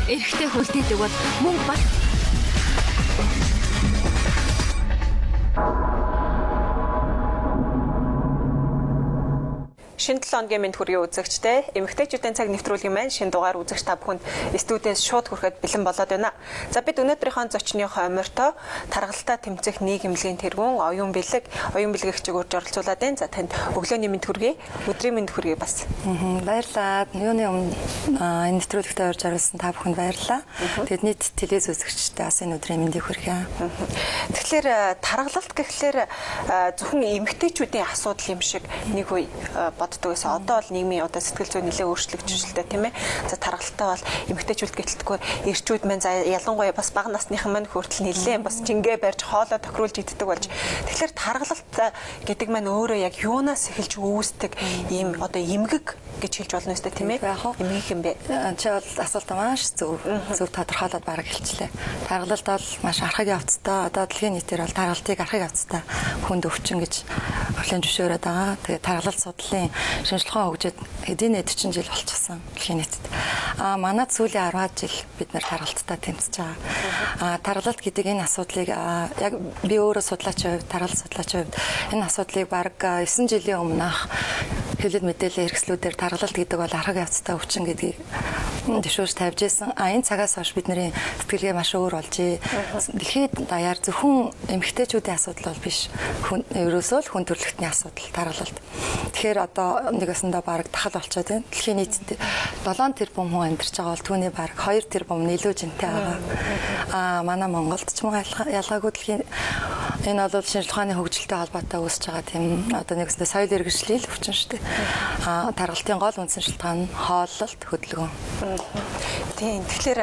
Эрэгтэй хүлдээдэг бол мөнгө бас Шинэ 7 өдрийн мэнд хүргэе үзэгчтэй. Эмэгтэйчүүдийн цаг нэвтрүүлгийн маань шинэ дугаар үзэгч та бүхэнд студиэс шууд хүрэхэд бэлэн болоод байна. За бид өнөөдрийнхөө зочны хоймортой таргалалтаа тэмцэх нийгэмлэгийн тэргүүн оюун бэлгэгчийг урьж оролцуулаад байна. За танд өглөөний мэнд хүргэе. Өдрийн мэнд хүргэе бас. Баярлалаа. Юуны өмнө энэ нэвтрүүлэгтээ урьж оруулсан та бүхэнд баярлалаа. Тэгэд нийт телевиз үзэгчтэй бас энэ өдрийн мэндийг хүргье. Тэгэхээр таргалалт гэхлээр зөвхөн эмэгтэйчүүдийн асуудал юм шиг нэг үе боддог гэсэн. Одоо бол нийгмийн сэтгэл зүйн нэлээд өөрчлөгдөжлээ тийм ээ. За таргалтаа бол эмэгтэйчүүд гэлтдэггүй эрчүүд маань за ялангуяа бас бага насныхан маань хүртэл нэлээд бас жингээ барьж хоолоо тохируулж иддэг болж. Тэгэхээр таргалалт гэдэг маань өөрөө яг юунаас эхэлж үүсдэг ийм одоо эмгэг гэж хэлж болно өстэй тийм ээ. Эмгэг юм бэ. Чи бол асуултаа маш зөв тодорхойлоод бараг хэлчлээ. Таргалалт бол маш архаг явцтай. Одоо дэлхийн нийтээр бол таргалтыг архаг явцтай хүнд өвчин гэж хүлээн зөвшөөрöd байгаа. Тэгээ таргалалт судлалын шинжилгээ хөгжөөд эдийн 40 жил болчихсон дэлхийн нийтэд. Манайд сүүлийн 10 жил бид нэр таргалттай тэмцэж байгаа. Таргалалт гэдэг энэ асуудлыг яг би өөрөө судлаачийн хувьд, таргалалт судлаачийн хувьд энэ асуудлыг бараг 9 жилийн өмнөх хэлэл мэдээллийн хэрэгслүүдээр таргалалт гэдэг бол архаг явцтай өвчин гэдгийг дэвшүүлж тавьж ирсэн. Энэ цагаас хойш бидний сэтгэлгээ маш өөр болжээ. Дэлхийд даяар зөвхөн эмэгтэйчүүдийн асуудал бол биш. Ерөөсөө л хүн төрөлхтний асуудал таргалалт. Тэгэхээр одоо нэгэсэндээ бараг тахал болчиход байна. Дэлхийн нийтэд 7 тэрбум хүн амьдарч байгаа бол түүний бараг 2 тэрбум илүү жинтэй байгаа. Манай Монголд ч мөн ялгаагүй дэлхийн энэ бол шинжилгээ ухааны хөгжилтэй холбоотой үүсэж байгаа тийм одоо нэгэсэндээ соёл иргэншлийн өвчин шүү дээ. Таргалтын гол үндсэн шалтгаан нь хооллолт, хөдөлгөөн. Тийм. Тэгэхээр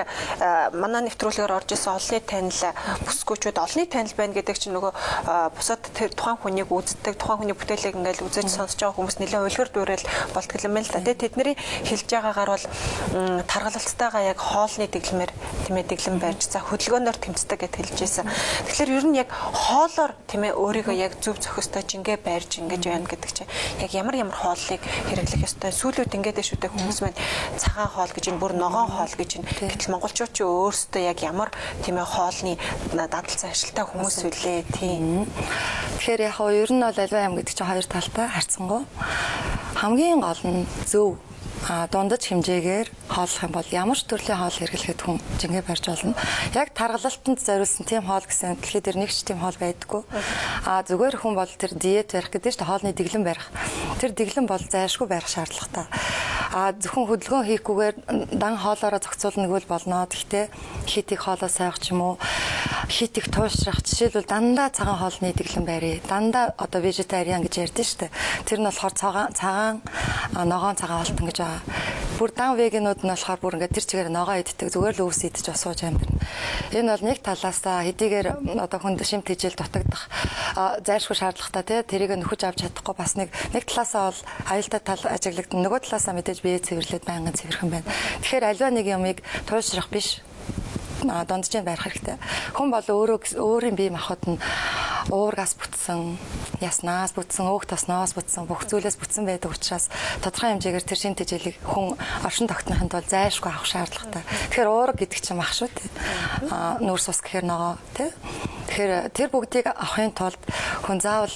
манай нэвтрүүлгээр орж исэн олонний танил бүсгүүчүүд олонний танил байна гэдэг чинь нөгөө бусад тэр тухайн хүнийг үздэг, тухайн хүний бүтээлийг ингээл үзэж сонсож байгаа хүмүүс нэлээд уйлгар дүүрэл болтгол юм байна л да. Тэгээ тэдний хэлж байгаагаар бол таргалалтайгаа яг хоолны дэглэмээр тийм ээ дэглэм барьж за хөдөлгөөнөөр тэмцдэг гэж хэлж байсан. Тэгэхээр ер нь яг хоолоор тийм ээ өөрийгөө яг зөв зохистой жингээ барьж ингэж байна гэдэг чинь яг ямар хооллыг хэрэглэх ёстой. Сүүлүүд ингээд шүү дээ хүмүүс маань цагаан хоол гэж энэ бүр ногоон хоол гэж энэ гэтэл монголчууд ч өөрсдөө яг ямар тийм ээ хоолны дадал заншилтай хүмүүс үлээ тийм. Тэгэхээр яг ер нь бол альва ам гэдэг чинь хоёр талтай харьцангуй. Хамгийн гол нь зөв дундаж хэмжээгээр хооллох юм бол ямар ч төрлийн хоол хэрэглэхэд хүн жингээ барьж болно. Яг таргалалтанд зориулсан тийм хоол гэсэн дэлхийд дээр нэг ч тийм хоол байдаггүй. Зүгээр хүн бол тэр диет барих гэдэг чинь хоолны дэглэм барих. Тэр дэглэм бол зайлшгүй барих шаардлагатай. Зөвхөн хөдөлгөөн хийхгүйгээр дан хоолоороо зохицуулна гэвэл болно. Гэхдээ хитийг хоолоо сайх ч юм уу хитийг туушрах жишээлбэл дандаа цагаан хоолны дэглэм барья. Дандаа одоо вежетариан гэж ярьдэн шүү дээ. Тэр нь болохоор цагаан ногоон цагаан хоолтон гэж бүр дан веганууд нь болохоор бүр ингээд тэр чигээр ногоо иддэг зүгээр л өвс идэж осууж амьдэрнэ. Энэ бол нэг талаас хэдийгээр одоо хүнд шимт хижээл дутагдах зайлшгүй шаардлагатай тий тэрийг нөхөж авч чадахгүй бас нэг талаасаа бол аюултай тал ажиглагдана. Нөгөө талаасаа мэдээж бие цэвэрлээд байнгын цэвэрхэн байна. Тэгэхээр аливаа нэг юмыг туушрах биш донджин барих хэрэгтэй. Хүн бол өөрийн бие махбод нь уургаас бүтсэн, яснаас бүтсэн, өөх тосноос бүтсэн, бүх зүйлээс бүтсэн байдаг учраас тодорхой хэмжээгээр тэр шин тэжээлийг хүн оршин тогтнохын тулд зайлшгүй авах шаардлагатай. Тэгэхээр уурга гэдэг чинь мах шүү дээ. Нүүрс ус гэхээр ногоо тий. Тэгэхээр тэр бүгдийг авахын тулд хүн заавал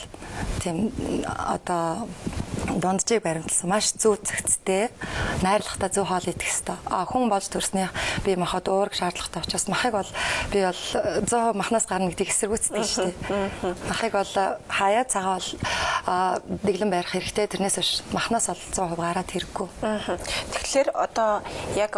тийм одоо донджийг баримтлсан маш зөв зохицтой найрлагатай зөв хоол идэх ёстой. Хүн болж төрснийх бие махбод уурга шаардлагатай учраас махыг бол би бол 100% махнаас гарна гэдгийг эсэргүүцдэг шүү дээ. Махыг бол хаяа цагаан бол дэглэм барих хэрэгтэй. Тэрнээс биш махнаас бол 100% гараад хэрэггүй. Тэгэхээр одоо яг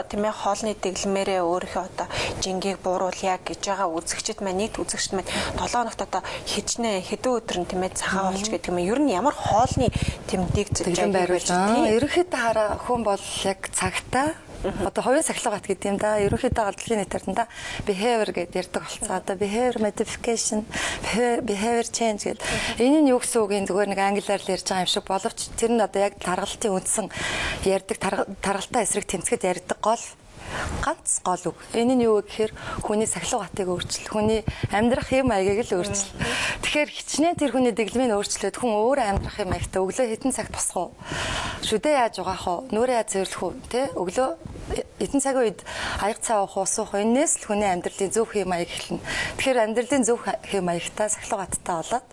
тийм ээ хоолны дэглэмээрээ өөрийнхөө одоо жингийг бууруулъя гэж байгаа үзэгчд маань нийт үзэгчд маань 7 хоногт одоо хэдэн өдөр нь тийм ээ цагаан хоолч гэдэг юм. Ер нь ямар хоолны тэмдэг дэглэм барьж ерөнхийдөө хараа хүн бол яг цагтаа одоо хувийн сахилгаат гэдэг юм да. Ерөнхийдөө дэлхийн нийтээр нь да behavior гэдэг ярьдаг болсон. Одоо behavior modification, behavior change гэдэг. Энэ нь юу гэсэн үг юм зүгээр нэг англиар л ярьж байгаа юм шиг боловч тэр нь одоо яг таргалтын үндсэн ярьдаг таргалтаа эсрэг тэмцэхэд ярьдаг гол ганц гол үг. Энэ нь юу вэ гэхээр хүний сахилгатыг өөрчил, хүний амьдрах юм маягийг л өөрчил. Тэгэхээр хичнээн тэр хүний дэглэмийг өөрчлөөд хүн өөрөө амьдрах юм маягтай өглөө хэдэн цаг тусах уу? Шүдээ яаж угаах уу? Нүрээ яаж цэвэрлэх үү? Тэ? Өглөө эдэн цагийн үед аяг цаа уусах энэс л хүний амьдралын зөв хэм маяг эхэлнэ. Тэгэхээр амьдралын зөв хэм маягтай сахилгаттай болоод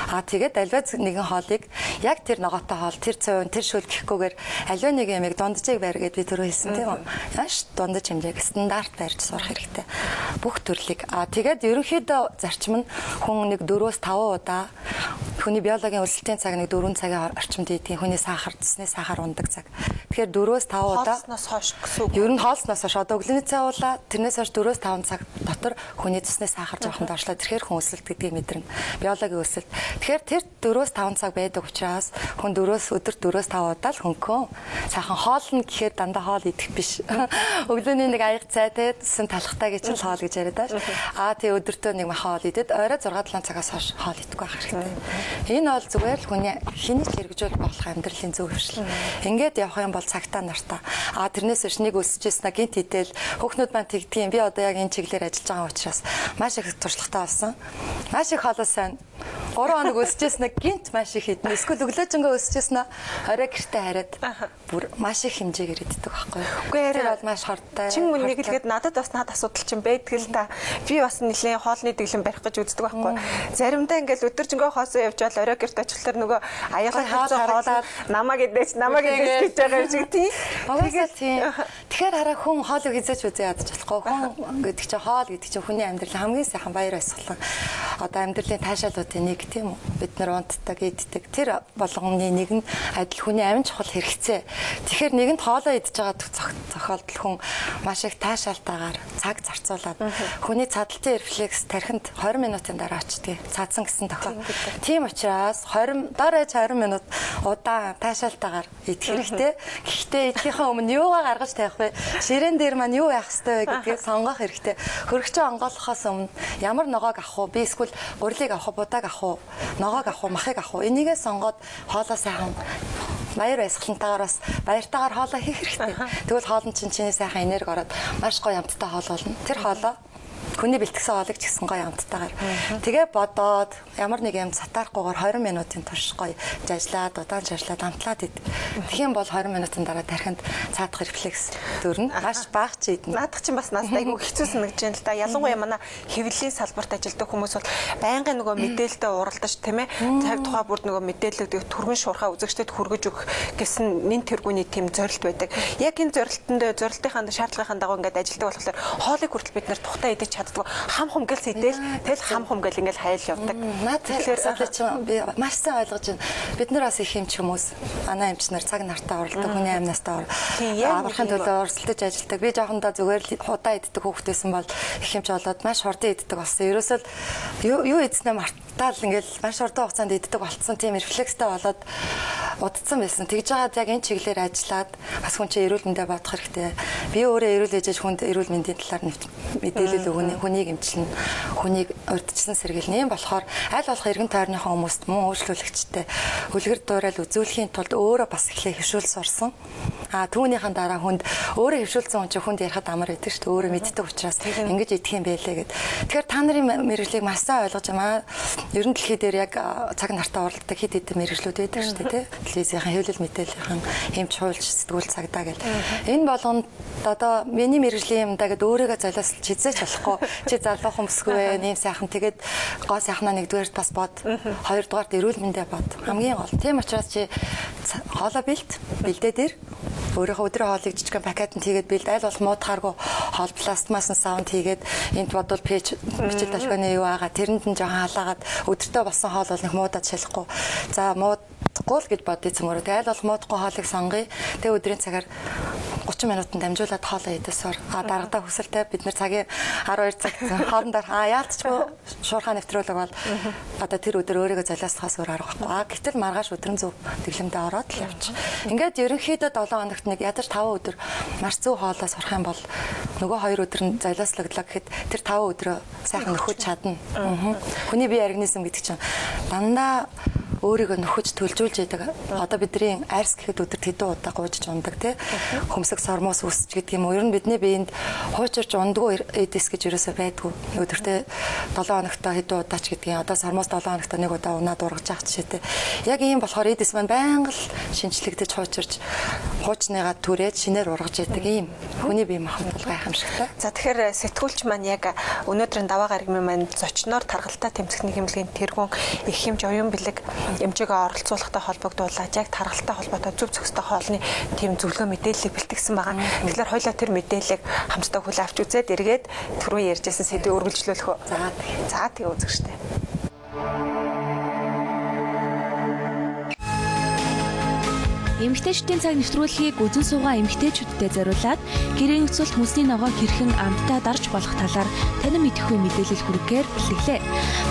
тэгээд альва нэгэн хоолыг яг тэр ногоотой хоол, тэр цувын, тэр шүл гэхгүйгээр альва нэг ямиг дунджийг байр гэдээ би түрүү хэлсэн тийм үү? Яаш дундаж хэмжээг стандарт барьж сурах хэрэгтэй. Бүх төрлийг. Тэгээд ерөнхийдөө зарчим нь хүн нэг 4-5 удаа хүний биологийн өсөлтийн цаг нэг 4 цагийн орчимд идэв. Хүний сахар, цэсний сахар ундаг цаг. Тэгэхээр 4-5 удаа хоолсноос хойш гэсэн үг. Ер нь хоолсноос хойш одоо өглөөний цай уулаа тэрнээс хойш 4-5 цаг дотор хүний цэсний сахар жоохон доошлоо. Тэгэхээр хүн өсөлт гэдгийг мэдэрнэ. Биологийн өсөлт. Тэгэхээр тэр 4-5 цаг байдаг учраас хүн өдөр 4-5 удаа л хөнгөн сайхан хоолно гэхээр дандаа хоол идэх биш. Өглөөний нэг аяг цай тэсэн талхтай гэж л хоол гэж яриад байгаа. Тэг өдөртөө нэг хоол идэд орой 6-7 цагаас хойш хоол идэхгүй байх хэрэгтэй. Энэ бол зүгээр л хүний хэнийг хэрэгжүүлэх болох амьдралын зөв хвшил. Ингээд явах юм бол цагтаа нартаа. Тэрнээс биш нэг өсөжсэн гинт идэл хүүхнүүд маань тэгдгийн би одоо яг энэ чиглэлээр ажиллаж байгаа учраас маш их туршлагатай болсон. Маш их хоолой сайн 3 хоног өсөжсэн гинт маш их идэнэ. Эсвэл өглөөжөнгөө өсөжсэн орой гэртээ хараад бүр маш их хэмжээгээр иддэг байхгүй юу? Үгүй тэр бол маш хортой. Чин мөнийг л гээд надад бас над асуудал чинь байдаг л та. Би бас нэлээд хоолны дэглэм барих гэж үздэг байхгүй. Заримдаа ингээл өдөржингөө хоосоо явж бол орой гэрт очихлаар нөгөө аягаа хавцаа хоолоод намаг идэж гэж байгаа юм шиг тийм. Тэгэхээр хараа хүн хоолыг хизээч үзээ ядаж болохгүй. Хүн гэдэг чинь хоол гэдэг чинь хүний амьдралын хамгийн сайхан баяр баясгалан. Одоо амьдралын таашаалуудын нэг тийм үү? Бид нар унтдаг, иддэг. Тэр болгоны нэг нь адил хүний амин чухал хэрэгцээ. Тэгэхээр нэгэнд хоолоо идж байгаа зохиолдол хүн маш их таашаалтайгаар цаг зарцуулаад хүний цадалтын рефлекс тархинд 20 минутын дараа очдөг. Цаадсан гэсэн тохиол. Тийм учраас 20 минут удаан таашаалтайгаар идэх хэрэгтэй. Гэхдээ идэхийнхээ өмнө юугаа гаргаж тавих вэ? Ширээн дээр маань юу яах ёстой вэ гэдгийг сонгох хэрэгтэй. Хөргөчөө онгойлгохоос өмнө ямар ногоог авах вэ? Би эсвэл гурилыг авах уу, будааг авах уу, ногоог авах уу, махыг авах уу? Энийгээ сонгоод хоолоо сайхан баяр баясгалантайгаар бас баяртайгаар хоолоо хийх хэрэгтэй. Тэгвэл хоолн чиний сайхан энерги ороод маш гоё амттай хоол болно. Тэр хоолоо хүний бэлтгэсэн хоолыг ч гэсэн гоё амттайгаар. Тэгээ бодоод ямар нэг юм сатаарахгүйгээр 20 минутын турш гоё жажлаад, удаан жажлаад амтлаад идэв. Тэгэх юм бол 20 минутын дараа тархинд цаадах рефлекс төрнө. Маш бага ч идэнэ. Наадах чинь бас надад айгүй хэцүү санагдаж байна л да. Ялангуяа манай хэвлэлийн салбарт ажилладаг хүмүүс бол байнгын нөгөө мэдээлэлтэй уралдаж тийм ээ. Цаг тухай бүр нөгөө мэдээлэлүүд түргэн шуурхаа үзэгчдэд хүргэж өгөх гэсэн нэн тэргүүний тийм зорилт байдаг. Яг энэ зорилтынхаа шаардлагын дагуу ингээд ажилладаг болохоор хоолыг хүртэл бид нэр тухтаа идэж чаддаг. Хам хумгэл сэтэл тэл хам хумгэл ингээд хайл явдаг. Тэгэхээр би маш сайн ойлгож байна. Бид нар бас их хэмч хүмүүс манай эмч нар цаг нартаа уралдаг хүний амнастаа аврахын төлөө өрсөлдөж ажилладаг. Би жоохондоо зүгээр л худаа иддэг хүүхдээсэн бол их хэмч болоод маш хурдан иддэг болсон. Ерөөсөө юу идснээ мартаал ингээд маш хурдан хугацаанд иддэг болцсон. Тийм рефлекстэй болоод удцсан байсан. Тэгж жагаад яг энэ чиглэлээр ажиллаад бас хүн чинь эрүүл мэндэ бодох хэрэгтэй. Би өөрөө эрүүл ээжэж хүнд эрүүл мэндийн талаар мэдээлэл өгнө. Хүнийг эмчилнэ. Хүнийг урьдчилан сэргийлнэ. Ийм болохоор аль болох эргэн тойрныхоо хүмүүст мөн үйлчлүүлэгчтэй үлгэр дуурайл үзүүлэхийн тулд өөрөө бас эхлээ хөвшүүл сурсан. Түүнийхэн дараа хүнд өөрөө хөвшүүлсэн хүн чинь хүнд ярихад амар байдаг шүү дээ. Өөрөө мэддэг учраас ингэж идэх юм байлээ гэд. Тэгэхээр та нарын мэргэжлийг маш сайн ойлгож байна. Ер нь дэлхий дээр яг цаг нартаа уралддаг хэд хэдэн мэргэжлүүд байдаг шүү дээ, тий. Телевизийн хэвлэл мэдээллийн эмч хуульч сэтгүүл цагдаа гэл. Энэ болгонд одоо миний мэргэжлийн юмдаа гэд өөрийгөө золиослж хизээч болохгүй. Чи залуу хүмүүсгүй вэ? Ийм сайхан тэгээд гоо сайхнаа нэгдүгээрт бас бод. Хоёрдугаарт эрүүл мэндэ бод. Хамгийн гол. Тийм учраас чи хоолоо бэлдээ дээр өөрийнхөө өдрийн хоолыг жижигхэн пакетанд хийгээд бэлд аль болох муудахааргүй хоол пластмасн саунд хийгээд энд бодвол бичил толгойн юу байгаа тэрэнд нь жоохон халаагаад өдөртөө болсон хоол бол нэг муудаад шалахгүй. За муудахгүй л гэж бодъё цөмөр. Тэгээ аль болох муудахгүй хоолыг сонгоё. Тэгээ өдрийн цагаар 30 минутанд дамжуулаад хоолоо идэсээр дарагдаа хүсэлтэй бид нар цагийн 12 цаг хоорондоо яалтчгүй шуурхаа нэвтрүүлэг бол одоо тэр өдөр өөрийгөө золиослохоос өөр арга байхгүй. Гэтэл маргааш өдрөн зөв дэглэмдээ ороод л явчих. Ингээд ерөнхийдөө 7 хоногт нэг ядаж 5 өдөр маш зөв хоолоо сурах юм бол нөгөө 2 өдөр нь золиослогдлоо гэхэд тэр 5 өдрөө сайхан нөхөж чадна. Хүний бие организм гэдэг чинь дандаа өөрийгөө нөхөж төлжүүлж яадаг. Одоо бидний арьс гэхэд өдөрт хэдэн удаа гуйж ундаг тий. Хөмсөг сормоос үсч гэдэг юм уу. Ер нь бидний биед хуучирч ундаггүй эдис гэж ерөөсөө байдгүй. Өдөртөө 7 хоногтой хэдэн удаа ч гэдгийг одоо сормоос 7 хоногтой нэг удаа унаад ургаж авах жишээтэй. Яг ийм болохоор эдис маань байнга л шинжлэгдэж хуучирч хуучныгаа түрээд шинээр ургаж яадаг ийм хүний бие махбод гайхамшигтай. За тэгэхээр сэтгүүлч маань яг өнөөдрийн даваа гарагмын маань зочноор тархалтай тэмцэхний хэмжээний тэргуун их хэмж оюун бэлэг эмчээгээ оролцуулахтай холбогдуулаад яг тархалтай холбоотой зөв зөвхөстэй хоолны тийм зөвлөгөө мэдээллийг бэлтгэсэн байгаа. Тэгэхээр хоёлаа тэр мэдээллийг хамтдаа хүлээн авч үзээд эргээд түрүү ярьжсэн сэдвийг үргэлжлүүлэх үү. За тэгээ үзэх штэ. Эмэгтэйчдийн цаг нэвтрүүлгийг үзэн суугаа эмэгтэйчүүдтэй зориулаад гэрээ нөхцөлд хүнсний ногоо хэрхэн амттай дарж болох талаар танин мэдэхгүй мэдээлэл хүргэхээр бэлтгэлээ.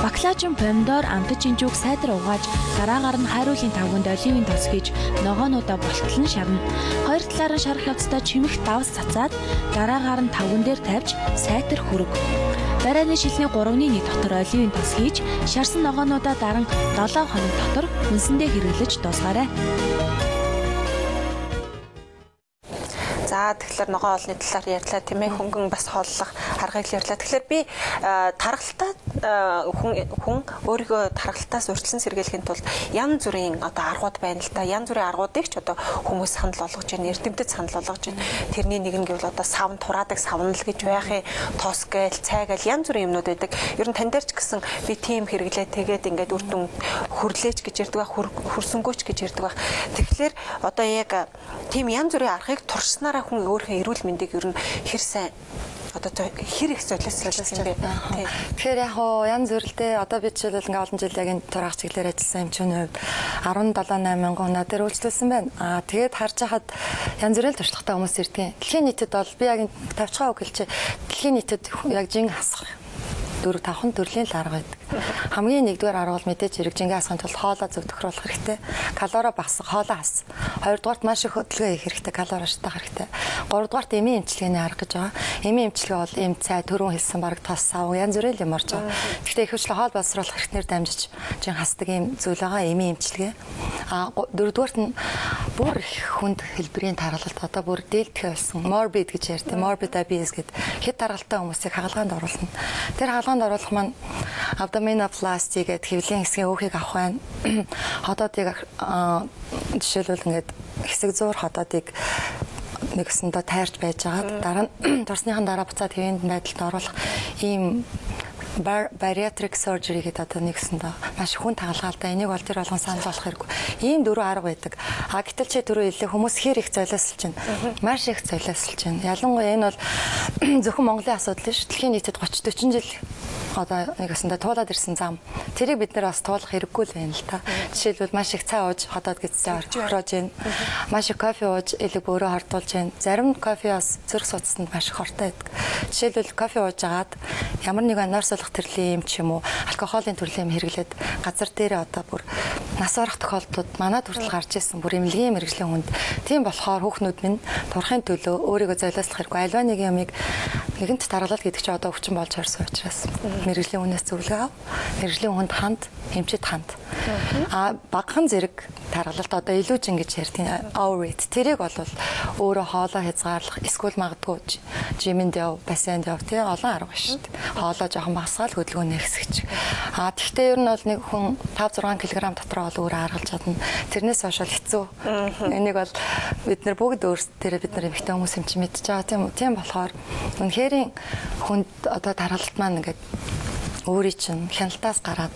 Баклажин, помидор, амтж инжүүг сайдар угааж дараагаар нь хайруулын тавганд оливын тос хийж ногоонуудаа болтолн шарна. Хоёр талаар нь шарах явцдаа чимэх давс цацаад дараагаар нь тавган дээр тавьж сайтар хүрэг. Барааны шилний 3-1 дотор оливын тос хийж шарсан ногоонуудаа даран 7 хоног дотор хүнсэндээ хэрэглэж дуусгаарай. За тэгэхээр ногоон олны талаар ярьлаа тийм ээ, хөнгөн бас хооллох аргыг ярьлаа. Тэгэхээр би тархалтай хүн өөрийгөө тархалтаас урьдчилан сэргийлэхийн тулд янз бүрийн одоо аргууд байна л да. Янз бүрийн аргуудыг ч одоо хүмүүс санал болгож байна, эрдэмтэд санал болгож байна. Тэрний нэг нь гэвэл одоо савн тураадаг савнал гэж байхын тос гээл, цай гээл янз бүрийн юмнууд байдаг. Ер нь тань дээр ч гэсэн би тийм хэрэглээ тэгээд ингээд үр дүн хүрлээч гэж ярьдаг ба хөрсөнгөөч гэж ярьдаг ба. Тэгэхээр одоо яг тийм янз бүрийн аргыг туршснараа хүн өөрийнхөө эрүүл мэндийг ер нь хэр сайн одоо хэр их солиослсон юм бэ? Тэгэхээр яг янз бүрэлтэй одоо би жишээлбэл ингээ олон жил яг энэ турах чиглэлээр ажилласан эмчүүний хувьд 17-8 мянган надад үйлчлүүлсэн байна. Тэгээд харж хахад янз бүрэл туршлагатай хүмүүс ирдэг. Дэлхийн нийтэд бол би яг тавьчихаа үг хэлчихэ. Дэлхийн нийтэд яг жин хасах 4-5 төрлийн л арга байдаг. Хамгийн нэгдүгээр арга бол мэдээж хэрэг жингээ хасахын тулд хоолоо зөв тохируулах хэрэгтэй. Калори багасгах, хоолоо хас. Хоёрдугаарт маш их хөдөлгөөн хийх хэрэгтэй, калори шатах хэрэгтэй. Гуравдугаарт эмийн эмчилгээний арга гэж байгаа. Эмийн эмчилгээ бол эм цай, төрөн хэлсэн баг тос сав янз бүрийн юм орж байгаа. Гэхдээ ихэвчлэн хоол боловсруулах хэрэгтнэр дамжиж жин хасдаг юм зүйл байгаа эмийн эмчилгээ. Дөрөвдүгээрт нь бүр хүнд хэлбэрийн тархалт одоо бүр дээлдэх болсон. Morbid гэж ярьдаг. Morbid diabetes гэдэг хэд тархалтай хүмүүсийг хагалгаанд оруулна. Тэр хагалгаанд оруулах маань abdominoplasty гэдэг хэвлийн хэсгийн өөхийг авах байна. Хотоодыг жишээлбэл ингээд хэсэг зуур хотоодыг нэгсэндээ тайрч байж байгаа. Дараа нь турсныхан дараа буцаад хэвэнд байдалд оруулах ийм bariatric surgery гэдэг одоо нэгсэндээ маш хүн тагалгаалтай. Энийг бол тэр болгон санал болох хэрэггүй. Ийм 4 арга байдаг. Гэтэл чи түрүү хэлээ хүмүүс хэр их золиослж байна. Маш их золиослж байна. Ялангуяа энэ бол зөвхөн Монголын асуудал биш. Дэлхийн нийтэд 30-40 жил одоо нэгсэндээ туулаад ирсэн зам. Тэрийг бид нар бас туулах хэрэггүй л байна л та. Жишээлбэл маш их цай ууж хотод гэцээ орхиож байна. Маш их кофе ууж элэг бөөрөө хардуулж байна. Зарим кофе бас цэрэг судаснд маш их хортой байдаг. Жишээлбэл кофе ууж агаад ямар нэгэн нойрсол төрлийн юм ч юм уу алкоголын төрлийн юм хэрэглээд газар дээр одоо бүр нас барах тохиолдлууд манад хүртэл гарч ирсэн бүр эмнэлгийн мэрэгжлийн хүнд. Тийм болохоор хүүхнүүд минь турахын төлөө өөрийгөө золиослох хэрэггүй альва нэг юмыг нэгэнт даргалал гэдэг чинь одоо өвчин болж харсан учраас мэрэгжлийн хүнээс зөвлөгөө ав. Мэрэгжлийн хүнд ханд, эмчит ханд. Багахан зэрэг таргалалт одоо илүү ч ингэж ярьдаг overweight. Тэрийг бол өөрөө хоолоо хязгаарлах, эсвэл магадгүй жимэнд яв, бассейнд яв тий олон арга шүү дээ. Хоолоо жоохон багасгаал хөдөлгөөний хэсэгч. Тэгэхдээ ер нь бол нэг хүн 5-6 кг дотроо бол өөрөө аргалж чадна. Тэрнээс хойш хэцүү. Энийг бол бид нар бүгд өөрсдөө бид нар эмэгтэй хүмүүс юм чи мэдж байгаа тийм үү. Тийм болохоор үнэхээр хүнд одоо таргалалт маань ингээд өөрийн чинь хяналтаас гараад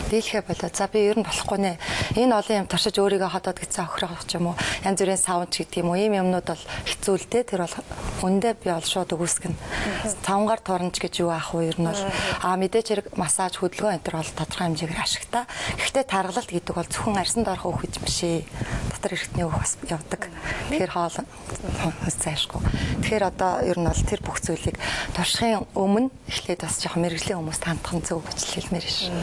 дийлхэ болоод за би ер нь болохгүй нэ. Энэ олон юм туршиж өөрийгөө хотод гэцээ охирох ч юм уу. Янз бүрийн саунд гэдэг юм уу. Ийм юмнууд бол хэцүү л дээ. Тэр бол үндэ би бол шууд үгүйсгэн. Тавангаар туранч гэж юу аах вэ? Ер нь бол мэдээч хэрэг массаж хөдөлгөөн энэ төр бол тодорхой хэмжээгээр ашигтай. Гэхдээ таргалалт гэдэг бол зөвхөн арьсанд орох үхэж биш ээ. дотор эртний үг бас явдаг. Тэгэхээр хоол зайшгүй. Тэгэхээр одоо ер нь бол тэр бүх зүйлийг туршихын өмнө эхлээд бас жоохон мэрэгжлийн хүмүүст хандах нь зөв гэж хэлмээр ш.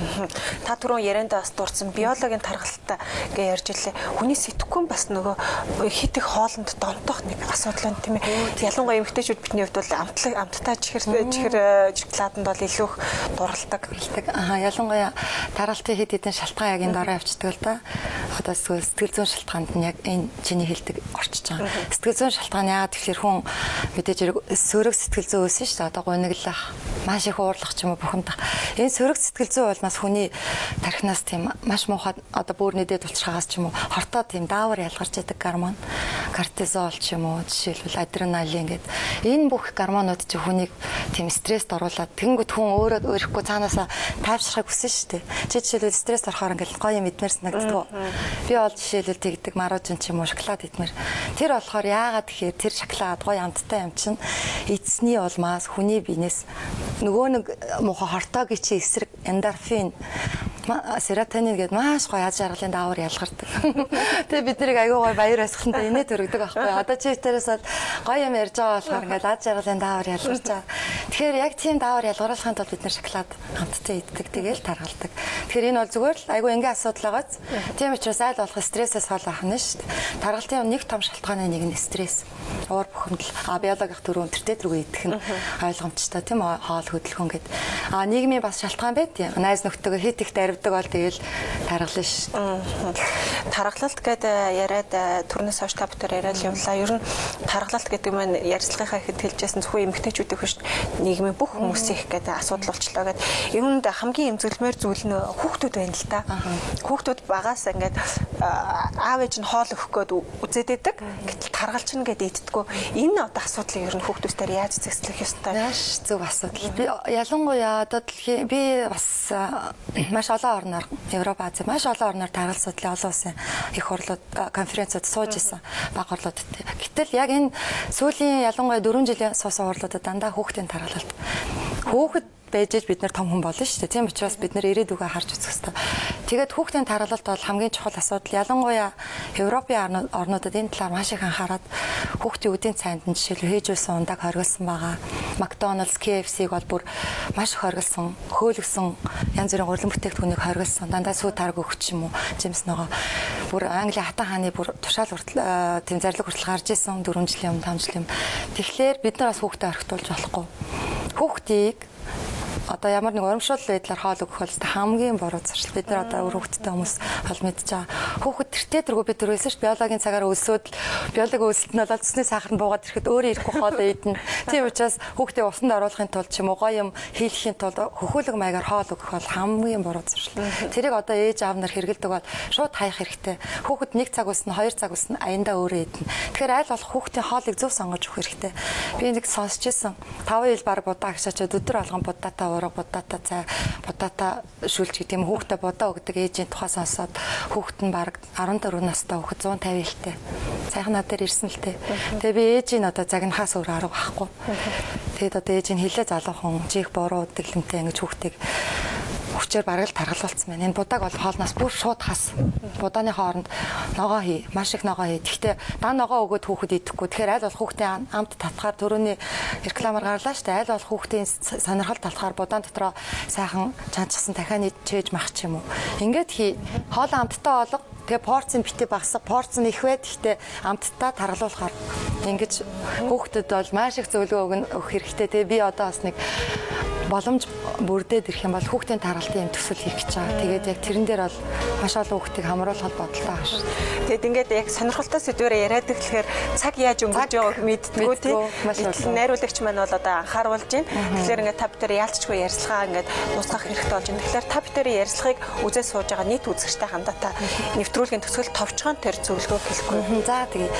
Та түрүүн яриандаа бас дурдсан биологийн тархалтай гэж ярьж илээ. Хүний сэтгэхгүй бас нөгөө хит их хоолнд донтох нэг асуудал байна тийм ээ. Ялангуяа эмэгтэйчүүд бидний хувьд бол амттай жиркладанд бол илүү их дуралдаг. Ялангуяа тархалтын хит хитэн шалтгаан яг энэ дараа явцдаг л да. Одоо сэтгэл зүйн шалтгаанд нь яг энэ чиний хэлдэг орчиж байгаа. Сэтгэл зүйн шалтгаан яагаад тэгэхээр хүн мэдээж сөрөг сэтгэл зүй өссөн шүү дээ. Одоо гуниглах, маш их уурлах ч юм уу бухимдах. Энэ сөрөг сэтгэл зүй бол бас хүний тархинаас тийм маш муухай одоо бүр нэдэд улчрахаас ч юм уу хортоо тийм даавар ялгарч яадаг гормон, кортизол ч юм уу жишээлбэл адреналин гэдэг. Энэ бүх гормонууд чи хүнийг тийм стресст оруулаад тэгэнгүүт хүн өөрөө өөрөхгүй цаанаасаа тайвшрахыг хүсэн шүү дээ. Чи жишээлбэл стресс орохоор ингээл гоё юм идмээр санагддаг. Би бол жишээлбэл тэгдэг маружин ч юм уу шоколад идмээр. Тэр болохоор яагаад тэгэхээр тэр шоколад гоё амттай юм чинь эзсний улмаас хүний биенээс нөгөө нэг муухай хортоогийн чи эсрэг эндорфин серотонин гэдэг маш гоё аз жаргалын даавар ялгардаг. Тэгээ бид нарыг аягүй гоё баяр баясгалантай инээ төрөгдөг байхгүй. Одоо чи тэрээс бол гоё юм ярьж байгаа болохоор ингээд аз жаргалын даавар ялгарч байгаа. Тэгэхээр яг тийм даавар ялгаруулахын тулд бид нар шоколад хамттай иддэг. Тэгээл таргалдаг. Тэгэхээр энэ бол зүгээр л аягүй энгийн асуудал байгааз. Тийм учраас айл болох стрессээс хол авах нь шүү дээ. Таргалтын нэг том шалтгааны нэг нь стресс. Уур бухимдал, биологийн төрөө өнтертэй төрөө идэх нь ойлгомжтой тийм хоол хөдөлгөөн гэдэг. Нийгмийн бас шалтгаан байт. Найз нөхдөөгөө хит их даривдаг бол тэгэл таргална шүү дээ. Таргалалт гэдэг яриад түрнээс хойш та бүхэн яриад явлаа. Ер нь таргалалт гэдэг маань ярилцлагынхаа ихэд хэлжсэн зөвхөн эмэгтэйчүүдийн биш нийгмийн бүх хүмүүсийн их гэдэг асуудал болчлоо гэдэг. Юунд хамгийн эмзэглэмээр зүйл нь хүүхдүүд байна л да. Хүүхдүүд багаас ингээд аав ээж нь хоол өгөх гээд үзээд байдаг. Гэтэл таргалчихна гэдэг иддэггүй. Энэ одоо асуудлыг ер нь хүүхдүүдээр яаж зэкслэх ёстой? Маш зөв асуудал. Би ялангуяа одоо би бас маш олон орноор Европ, Ази маш олон орноор таргал судлалын олон улсын их хурлууд конференцууд сууж исэн баг хурлуудад. Гэтэл яг энэ сүүлийн ялангуяа 4 жилийн суусан хурлуудад дандаа хүүхдийн таргалалт. Хүүхэд байж бид нар том хүн болно шүү дээ. Тийм учраас бид нар ирээдүгөө харж үзэх хэрэгтэй. Тэгээд хүүхдийн таргалалт бол хамгийн чухал асуудал. Ялангуяа Европын орнуудад энэ талаар маш их анхаарад хүүхдийн үдийн цайнд нь жишээлбэл хээжүүлсэн ундааг хоригдсан байгаа. McDonald's, KFC-г бол бүр маш их хоригдсан, хөөлгсөн янз бүрийн гурилан бүтээгдэхүүнийг хоригдсан. Дандаа сүү тарг өгч юм уу, жимс ногоо. Бүр Английн хатан хааны бүр тушаал хүртэл тийм зарлиг хүртэл гарч исэн 4 жилийн өмнө, 5 жилийн өмнө. Тэгэхээр бид нар бас хүүхдэд орхитуулж болохгүй. Хүүхдийг одоо ямар нэг урамшуул байдлаар хоол өгөх бол хамгийн буруу зуршил. Бид нар одоо хүүхдтэй хүмүүс бол мэдж байгаа. Хүүхэд тэртээ тэргүй бид түрүүлсэн ш биологийн цагаар өлсөд биологийн өлсөлт нь бол цэсний сахар нь буугаад ирэхэд өөрөө ирэхгүй хоолоо идэнэ. Тийм учраас хүүхдээ усанд оруулахын тулд ч юм уу гоё юм хийлэхийн тулд хөхөөлөг маягаар хоол өгөх бол хамгийн буруу зуршил. Тэрийг одоо ээж аав нар хэрэгэлдэг бол шууд хаях хэрэгтэй. Хүүхэд 1 цаг усна 2 цаг усна аяндаа өөрөө идэнэ. Тэгэхээр аль болох хүүхдийн хоолыг зөв сонгож өгөх хэрэгтэй. Би нэг сонсч ирсэн. 5 жил баг будаа гişачаад өдөр алган будаатай ураг будаатай цай будаатай шүлж гэдэг юм хүүхдээ будаа өгдөг ээжийн тухай сонсоод хүүхэд нь баг 14 настай хүүхэд 150 хэлтэй. Сайхан надад ирсэн л тээ. Тэгээ би ээжийн одоо загнахаас өөр арга байхгүй. Тэгээд одоо ээж нь хилээ залуухан чих буруу дэглэмтэй ингэж хүүхдийг хүчээр бараг л таргалуулсан байна. Энэ будааг бол хоолноос бүр шууд хас. Будааны хооронд ногоо хий, маш их ногоо хий. Гэхдээ дан ногоо өгөөд хүүхэд идэхгүй. Тэгэхээр аль болох хүүхдийн амт татхаар төрөний рекламаар гарлаа штэ. Аль болох хүүхдийн сонирхол татхаар будаан дотроо сайхан чанчсан дахиад чээж мах ч юм уу. Ингээд хий. Хоол амттай болго. Тэгээ порцын битээ багсах, порцын их байд. Гэхдээ амттай таргалуулахаар ингэж хүүхдэд бол маш их зөвлөгөө өгөх хэрэгтэй. Тэгээ би одоо бас нэг боломж бүрдээд ирэх юм бол хүүхдийн таргалтын юм төсөл хийх гэж байгаа. Тэгээд яг тэрэн дээр бол маш олон хүүхдийг хамруулах бодолтой байгаа шүү. Тэгээд ингээд яг сонирхолтой сэдвээр яриад тэгэхээр цаг яаж өнгөрч байгааг мэддэггүй тийм. Найруулагч маань бол одоо анхааруулж байна. Тэгэхээр ингээд та бүхэн яалцчгүй ярилцлага ингээд дуусгах хэрэгтэй болж байна. Тэгэхээр та бүхэн ярилцлагыг үзээ сууж байгаа нийт үзэгчтэй хандаа та нэвтрүүлгийн төсөл товчхон тэр зөвлөгөө хэлэхгүй. За тэгээд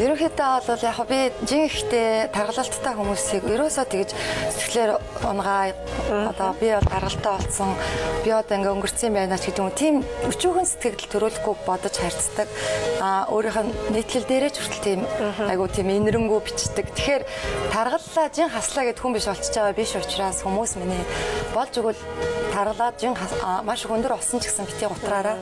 ерөнхийдөө бол яг би жинхэнэ таргалалттай хүмүүсийг ерөөсөө тэгж сэтгэлээр унгаа Одоо би бол гаргалтай болсон. Би одоо ингээ өнгөрцөн байна ч гэдэг юм. Тийм өчүүхэн сэтгэл төрүүлэхгүй бодож харьцдаг. Өөрийнх нь нийтлэл дээрээ ч хүртэл тийм айгуу тийм инэрэнгүү бичдэг. Тэгэхээр таргаллаа жин хаслаа гэд хүн биш болчихж байгаа биш учраас хүмүүс миний болж өгвөл таргалаад жин маш өндөр олсон ч гэсэн бити гутраараа.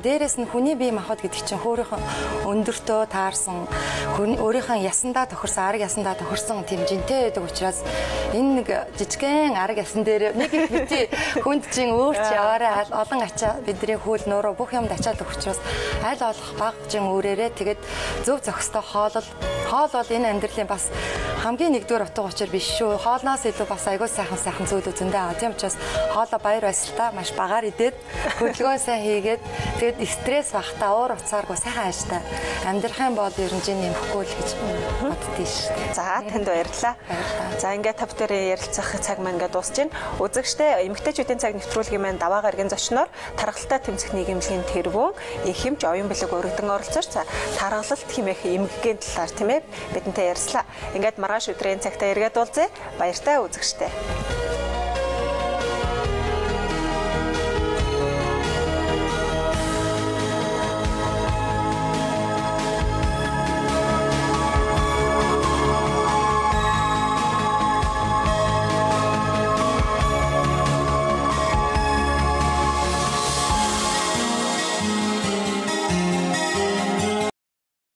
Дээрээс нь хүний бие махбод гэдэг чинь өөрийнхөө өндөртөө таарсан өөрийнхөө ясандаа тохирсон арга ясандаа тохирсон тийм жинтэй байдаг учраас энэ нэг жижигхэн арга ясан дээр нэг бити хүнд чин өөрч яваарай олон ачаа бидний хөл нуруу бүх юмд ачаад өгчроос аль болох баг жин өөрөөрээ тэгээд зөв зохистой хоол бол энэ амьдралын бас хамгийн нэгдүгээр утга учир биш шүү. Хоолноос илүү бас айгүй сайхан зүйлүүд зөндөө. Тийм учраас хоолоо баяр баясгалаа маш багаар идээд хөдөлгөөн сайн хийгээд тэгээд стресс багтаа уур уцааргүй сайхан ааштай амьдрах юм бол ер нь нэмэхгүй л гэж боддгийг шүү. За танд баярлалаа. За ингээд та бүхэн ярилцах цаг маань ингээд дуусж байна. Үзэгчтэй эмэгтэйчүүдийн цаг нэвтрүүлгийн маань даваа гарагийн зочноор тархалтай тэмцэх нийгэмлэгийн тэргүүн их хэмж оюун бэлэг өргөдөн оролцож тархалт хэмээх эмгэгийн талаар тийм ээ бидэнтэй ярьслаа. Ингээд маргааш өдрийн цагтаа эргээд уулзъя. Баяртай үзэгчтэй.